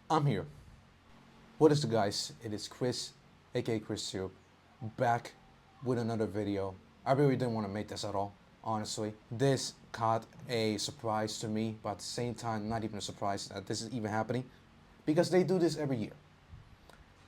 I'm here. What is the guys? It is Chris, aka Chris Tube, back with another video. I really didn't want to make this at all, honestly. This caught a surprise to me, but at the same time, not even a surprise that this is even happening, because they do this every year.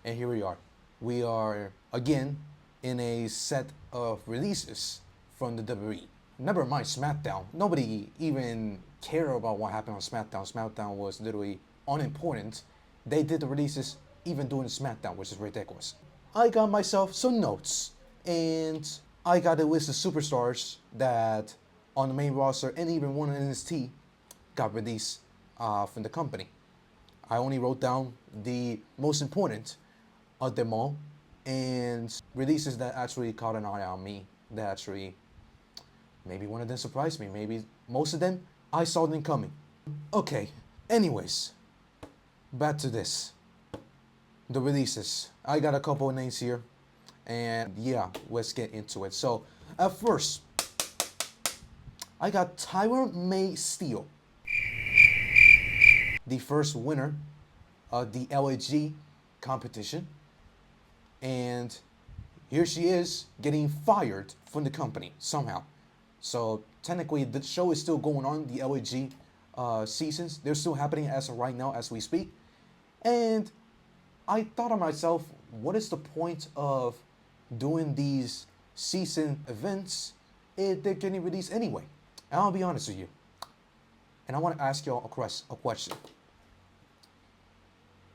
And here we are. We are, again, in a set of releases from the WWE. Never mind SmackDown. Nobody even cared about what happened on SmackDown. SmackDown was literally unimportant. They did the releases even during SmackDown, which is ridiculous. I got myself some notes, and I got a list of superstars that on the main roster and even one in NXT got released from the company. I only wrote down the most important of them all, and releases that actually caught an eye on me, that actually, maybe one of them surprised me, maybe most of them, I saw them coming. Okay, anyways, back to this. The releases. I got a couple of names here, and yeah, let's get into it. So, at first, I got Tyra Mae Steele, the first winner of the LAG competition, and here she is getting fired from the company somehow. So technically the show is still going on, the LAG seasons, they're still happening as of right now as we speak. And I thought to myself, what is the point of doing these season events if they're getting released anyway? And I'll be honest with you, and I want to ask y'all a question.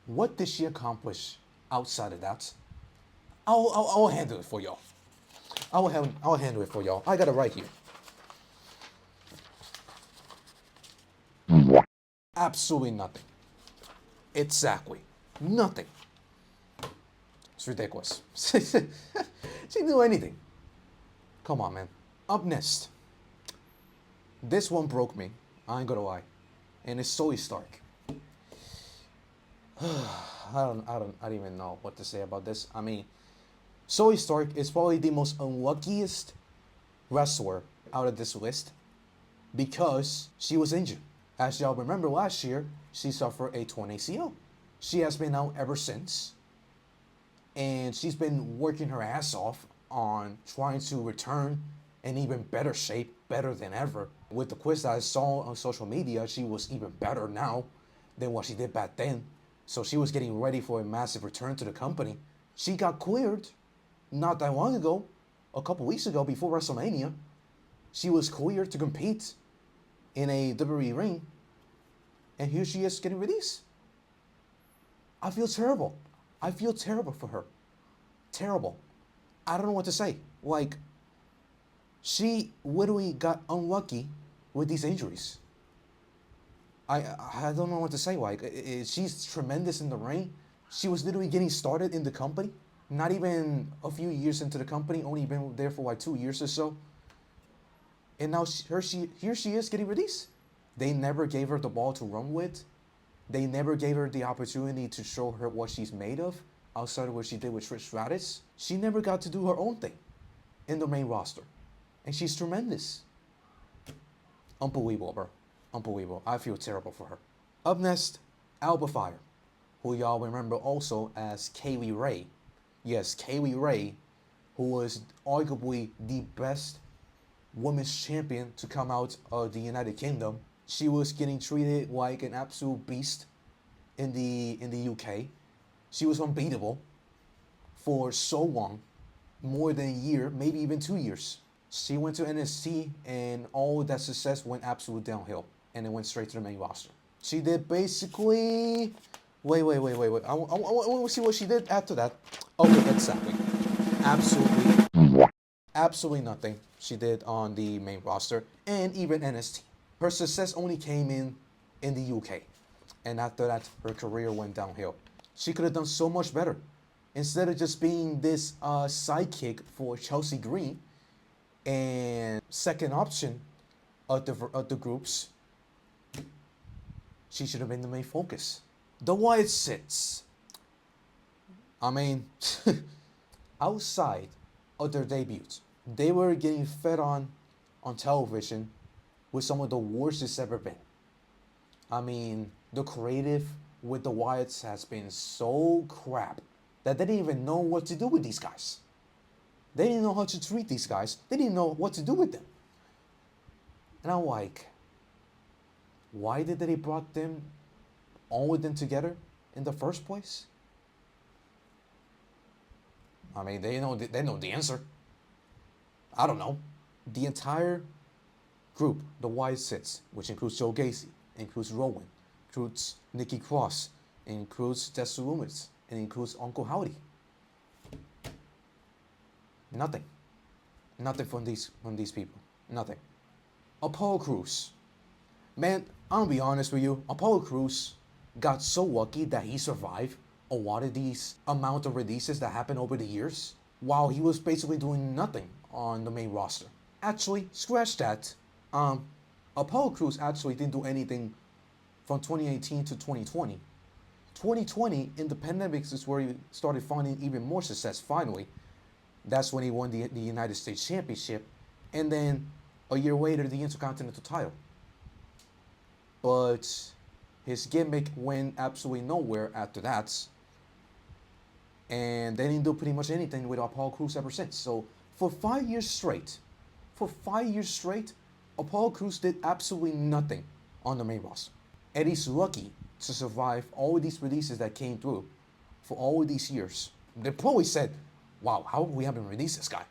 What did she accomplish outside of that? I'll handle it for y'all. I'll handle it for y'all. I got it right here. Absolutely nothing. Exactly. Nothing. It's ridiculous. She didn't do anything. Come on, man. Up next. This one broke me. I ain't gonna lie. And it's Zoey Stark. I don't even know what to say about this. I mean, Zoey Stark is probably the most unluckiest wrestler out of this list because she was injured. As y'all remember last year, she suffered a torn ACL. She has been out ever since, and she's been working her ass off on trying to return in even better shape, better than ever. With the quiz that I saw on social media, she was even better now than what she did back then. So she was getting ready for a massive return to the company. She got cleared not that long ago, a couple weeks ago before WrestleMania. She was cleared to compete in a WWE ring, and here she is getting released. I feel terrible. I feel terrible for her. Terrible. I don't know what to say. Like, she literally got unlucky with these injuries. I don't know what to say. Like, she's tremendous in the ring. She was literally getting started in the company. Not even a few years into the company. Only been there for like 2 years or so. And now here she is getting released. They never gave her the ball to run with. They never gave her the opportunity to show her what she's made of outside of what she did with Trish Stratus. She never got to do her own thing in the main roster. And she's tremendous. Unbelievable, bro. Unbelievable. I feel terrible for her. Up next, Alba Fyre, who y'all remember also as Kairi Ray. Yes, Kairi Ray, who was arguably the best women's champion to come out of the United Kingdom. She was getting treated like an absolute beast in the UK. She was unbeatable for so long, more than a year, maybe even 2 years. She went to NXT, and all that success went absolute downhill, and it went straight to the main roster. She did basically... Wait. I want to see what she did after that. Okay, exactly. Absolutely nothing she did on the main roster, and even NXT. Her success only came in the UK, and after that, her career went downhill. She could have done so much better. Instead of just being this sidekick for Chelsea Green and second option of the groups, she should have been the main focus. The Wyatt sits. I mean, outside of their debuts, they were getting fed on television with some of the worst it's ever been. I mean, the creative with the Wyatts has been so crap that they didn't even know what to do with these guys. They didn't know how to treat these guys. They didn't know what to do with them. And I'm like, why did they brought them all with them together in the first place? I mean, they know the answer. I don't know. The entire group, the Wyatts, which includes Joe Gacy, includes Rowan, includes Nikki Cross, includes Dexter Lumis, and includes Uncle Howdy. Nothing. Nothing from these people. Nothing. Apollo Crews. Man, I'll be honest with you. Apollo Crews got so lucky that he survived a lot of these amount of releases that happened over the years while he was basically doing nothing on the main roster. Actually, scratch that. Apollo Crews actually didn't do anything from 2018 to 2020. 2020, in the pandemic, is where he started finding even more success finally. That's when he won the United States Championship. And then a year later, the Intercontinental title. But his gimmick went absolutely nowhere after that. And they didn't do pretty much anything with Apollo Crews ever since. So for 5 years straight, Apollo Crews did absolutely nothing on the main roster. And he's lucky to survive all of these releases that came through for all of these years. They probably said, wow, how we haven't released this guy?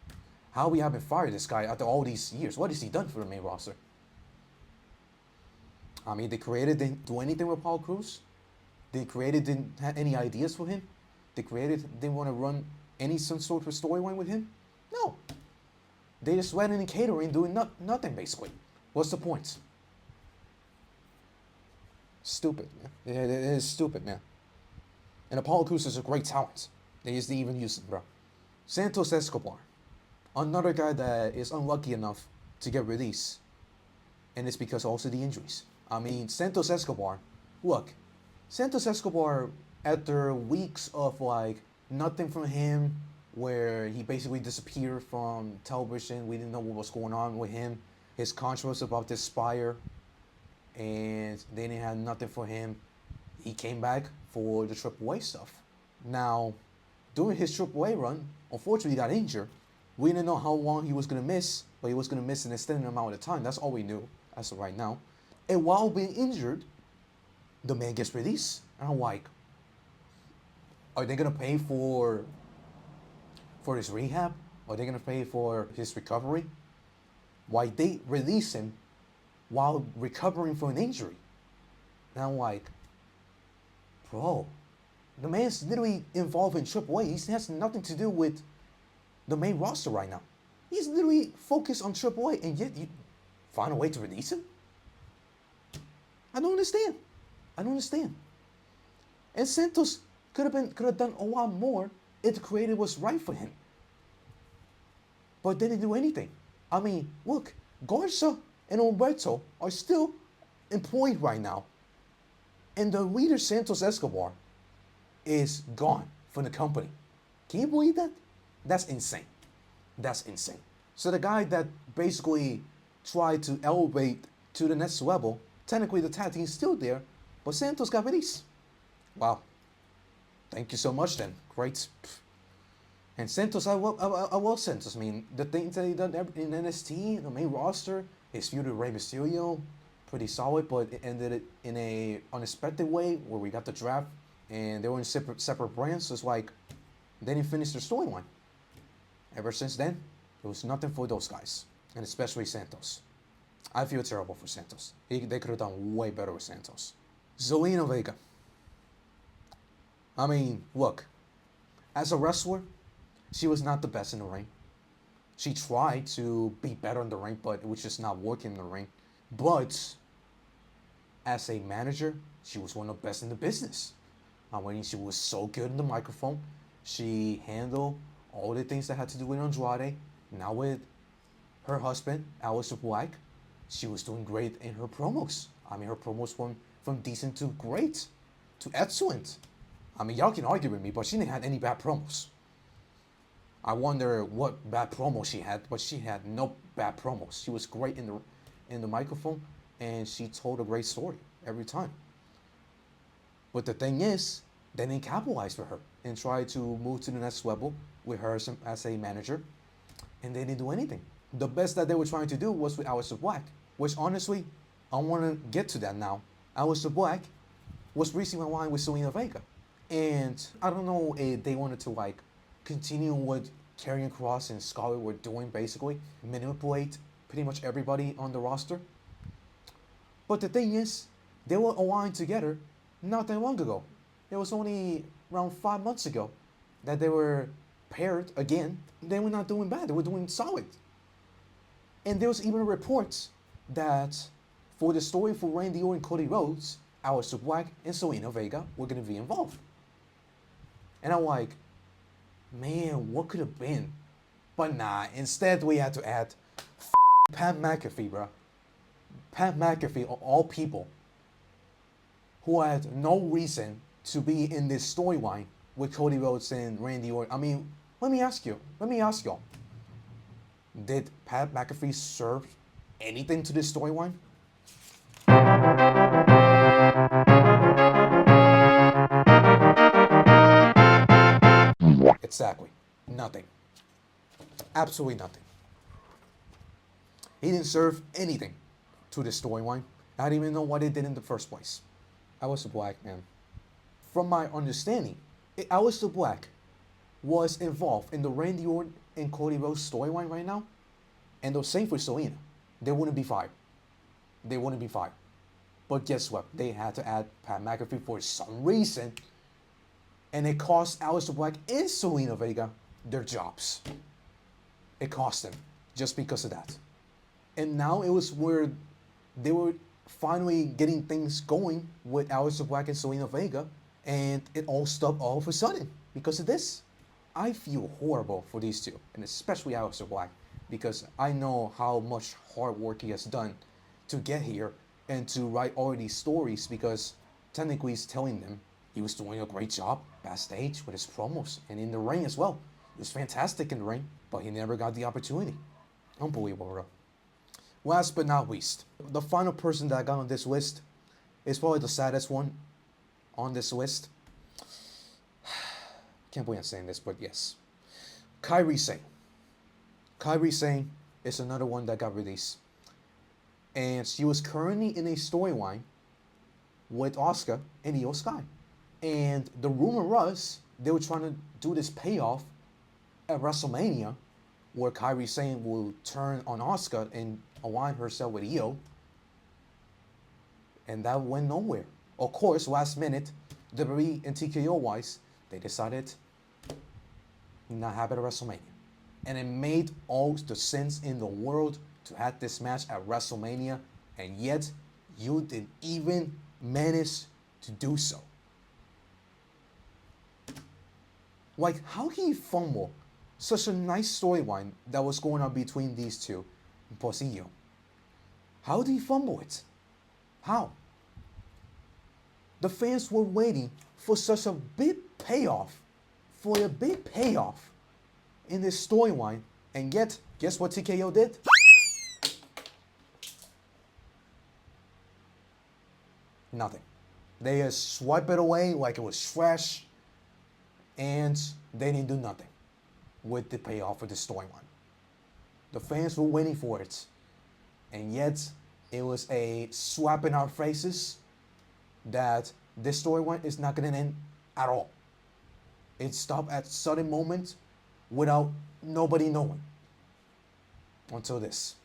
How we haven't fired this guy after all these years? What has he done for the main roster? I mean, the creator didn't do anything with Apollo Crews. The creator didn't have any ideas for him. The creator didn't want to run any some sort of storyline with him. No. They just went in and catering, doing nothing basically. What's the point? Stupid, man. It is stupid, man. And Apollo Crews is a great talent. They just didn't even use him, bro. Santos Escobar. Another guy that is unlucky enough to get released. And it's because also the injuries. I mean, Santos Escobar, look, Santos Escobar, after weeks of like nothing from him, where he basically disappeared from television, we didn't know what was going on with him. His contract was about to expire, and they didn't have nothing for him. He came back for the AAA stuff. Now, during his AAA run, unfortunately, he got injured. We didn't know how long he was going to miss, but he was going to miss an extended amount of time. That's all we knew as of right now. And while being injured, the man gets released. And I'm like, are they going to pay for his rehab? Are they going to pay for his recovery? Why they release him while recovering from an injury? And I'm like, bro, the man's literally involved in AAA. He has nothing to do with the main roster right now. He's literally focused on AAA, and yet you find a way to release him? I don't understand. And Santos could have done a lot more if the creator was right for him. But they didn't do anything. I mean, look, Garza and Humberto are still employed right now. And the leader, Santos Escobar, is gone from the company. Can you believe that? That's insane. So the guy that basically tried to elevate to the next level, technically the tag team is still there, but Santos got released. Wow. Thank you so much then. Great. And Santos, I love Santos. I mean, the things that he done in NXT, the main roster, his feud with Rey Mysterio, pretty solid, but it ended in a unexpected way where we got the draft and they were in separate brands. So it's like they didn't finish their storyline. Ever since then, it was nothing for those guys, and especially Santos. I feel terrible for Santos. They could have done way better with Santos. Zelina Vega. I mean, look, as a wrestler, she was not the best in the ring. She tried to be better in the ring, but it was just not working in the ring. But as a manager, she was one of the best in the business. I mean, she was so good in the microphone. She handled all the things that had to do with Andrade. Now with her husband, Aleister Black, she was doing great in her promos. I mean, her promos went from decent to great to excellent. I mean, y'all can argue with me, but she didn't have any bad promos. I wonder what bad promo she had, but she had no bad promos. She was great in the microphone, and she told a great story every time. But the thing is, they didn't capitalize for her and try to move to the next level with her as a manager, and they didn't do anything. The best that they were trying to do was with Aleister Black, which honestly, I want to get to that now. Aleister Black was recently aligned with Zelina Vega, and I don't know if they wanted to like continue what Karrion Kross and Scarlett were doing, basically manipulate pretty much everybody on the roster. But the thing is, they were aligned together not that long ago. It was only around 5 months ago that they were paired again. They were not doing bad. They were doing solid. And there was even reports that for the story for Randy Orton and Cody Rhodes, Aleister Black and Zelina Vega were going to be involved. And I'm like, man, what could have been? But nah, instead we had to add Pat McAfee, bro. Pat McAfee, of all people, who had no reason to be in this storyline with Cody Rhodes and Randy Orton. I mean, let me ask y'all. Did Pat McAfee serve anything to this storyline? Exactly. Nothing. Absolutely nothing. He didn't serve anything to this storyline. I didn't even know what it did in the first place. Aleister Black, man. From my understanding, Aleister Black was involved in the Randy Orton and Cody Rhodes storyline right now, and the same for Zelina. They wouldn't be fired. They wouldn't be fired. But guess what? They had to add Pat McAfee for some reason, and it cost Aleister Black and Zelina Vega their jobs. It cost them just because of that. And now it was where they were finally getting things going with Aleister Black and Zelina Vega, and it all stopped all of a sudden because of this. I feel horrible for these two, and especially Aleister Black, because I know how much hard work he has done to get here and to write all these stories, because technically he's telling them he was doing a great job backstage with his promos and in the ring as well. He was fantastic in the ring, but he never got the opportunity. Unbelievable, bro. Last but not least, the final person that I got on this list is probably the saddest one on this list. Can't believe I'm saying this, but yes. Kairi Sane. Kairi Sane is another one that got released. And she was currently in a storyline with Asuka and Io Sky. And the rumor was they were trying to do this payoff at WrestleMania, where Kairi Sane will turn on Asuka and align herself with Io. And that went nowhere. Of course, last minute, WWE and TKO wise, they decided not have it at WrestleMania. And it made all the sense in the world to have this match at WrestleMania, and yet you didn't even manage to do so. Like, how can you fumble such a nice storyline that was going on between these two and Posillo? How do you fumble it? How? The fans were waiting for such a big payoff, in this storyline, and yet, guess what TKO did? Nothing. They just swiped it away like it was trash, and they didn't do nothing with the payoff of the storyline. The fans were waiting for it, and yet it was a slap in our faces that this storyline is not going to end at all. It stopped at sudden moments without nobody knowing until this.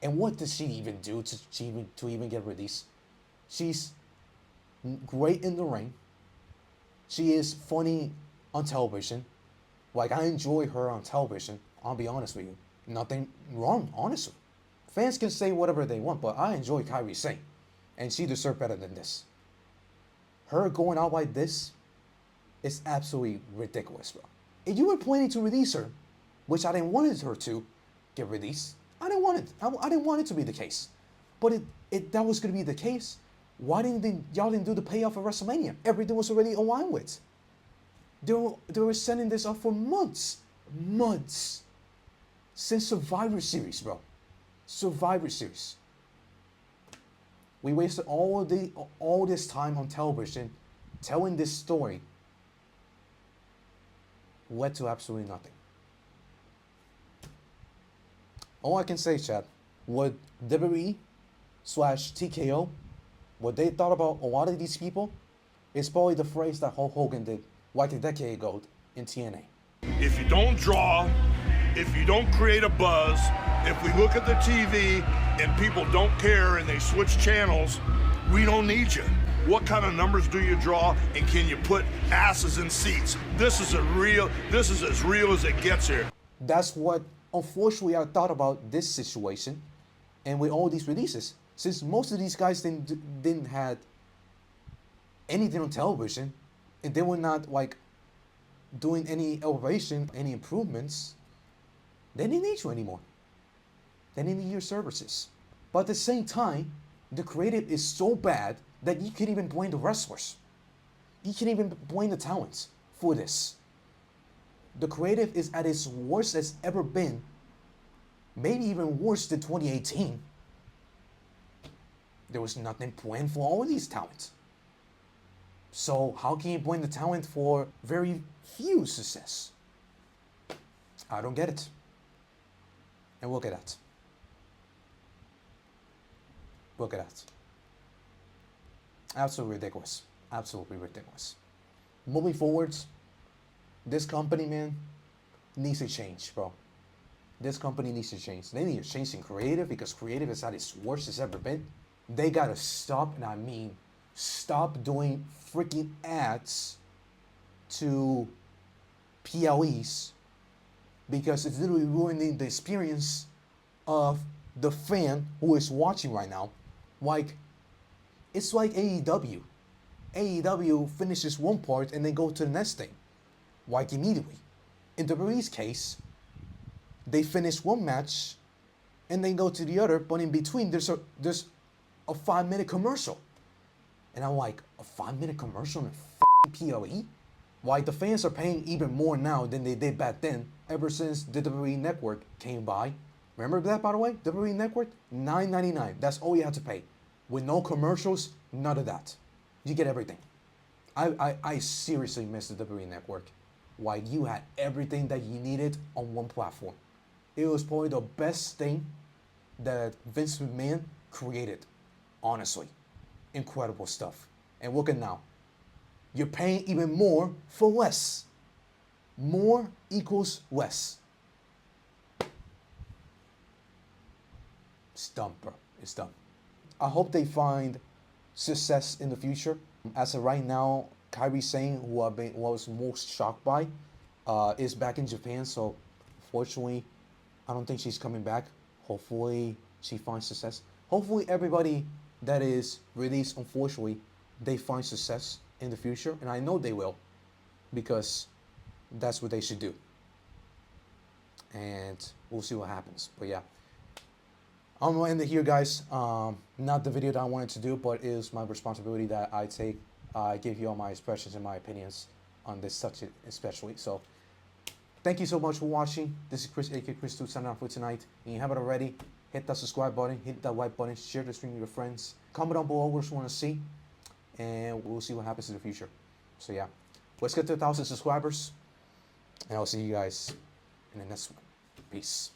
And what does she even do to even get released? She's great in the ring. She is funny on television. Like, I enjoy her on television. I'll be honest with you. Nothing wrong, honestly. Fans can say whatever they want, but I enjoy Kairi Sane. And she deserves better than this. Her going out like this is absolutely ridiculous, bro. If you were planning to release her, which I didn't want her to get released, I didn't want it to be the case. But that was going to be the case. Why y'all didn't do the payoff at WrestleMania? Everything was already aligned with. They were setting this up for months. Since Survivor Series, bro. Survivor Series. We wasted all this time on television telling this story led to absolutely nothing. All I can say, chat, what WWE / TKO, what they thought about a lot of these people is probably the phrase that Hulk Hogan did like a decade ago in TNA. If you don't draw, if you don't create a buzz, if we look at the TV and people don't care and they switch channels, we don't need you. What kind of numbers do you draw, and can you put asses in seats? This is as real as it gets here. That's what, unfortunately, I thought about this situation and with all these releases. Since most of these guys didn't have anything on television, and they were not like doing any elevation, any improvements, they didn't need you anymore. They didn't need your services. But at the same time, the creative is so bad that you can't even blame the wrestlers. You can't even blame the talents for this. The creative is at its worst it's ever been, maybe even worse than 2018. There was nothing planned for all of these talents. So how can you blame the talent for very few success? I don't get it. And look at that. Look at that. Absolutely ridiculous. Absolutely ridiculous. Moving forwards, this company, man, needs to change, bro. This company needs to change. They need to change in creative because creative is at its worst it's ever been. They gotta stop, and I mean stop doing freaking ads to PLEs because it's literally ruining the experience of the fan who is watching right now. Like, it's like AEW. AEW finishes one part and then go to the next thing, like immediately. In WWE's case, they finish one match and then go to the other, but in between there's a 5-minute commercial. And I'm like, a 5-minute commercial in a PLE? Like, the fans are paying even more now than they did back then, ever since the WWE Network came by. Remember that, by the way? WWE Network, $9.99. That's all you have to pay. With no commercials, none of that. You get everything. I seriously miss the WWE Network. Like, you had everything that you needed on one platform. It was probably the best thing that Vince McMahon created. Honestly. Incredible stuff. And look at now. You're paying even more for less. More equals less. It's dumb, bro. It's dumb. I hope they find success in the future. As of right now, Kairi Sane, who I was most shocked by, is back in Japan. So, fortunately, I don't think she's coming back. Hopefully, she finds success. Hopefully, everybody that is released, unfortunately, they find success in the future. And I know they will, because that's what they should do. And we'll see what happens. But yeah. I'm going to end it here, guys. Not the video that I wanted to do, but it is my responsibility that I take. I give you all my expressions and my opinions on this subject especially. So, thank you so much for watching. This is Chris, aka Chris2, signing off for tonight. And you haven't already, hit that subscribe button, hit that like button, share the stream with your friends. Comment down below what you want to see, and we'll see what happens in the future. So yeah, let's get to 1,000 subscribers, and I'll see you guys in the next one. Peace.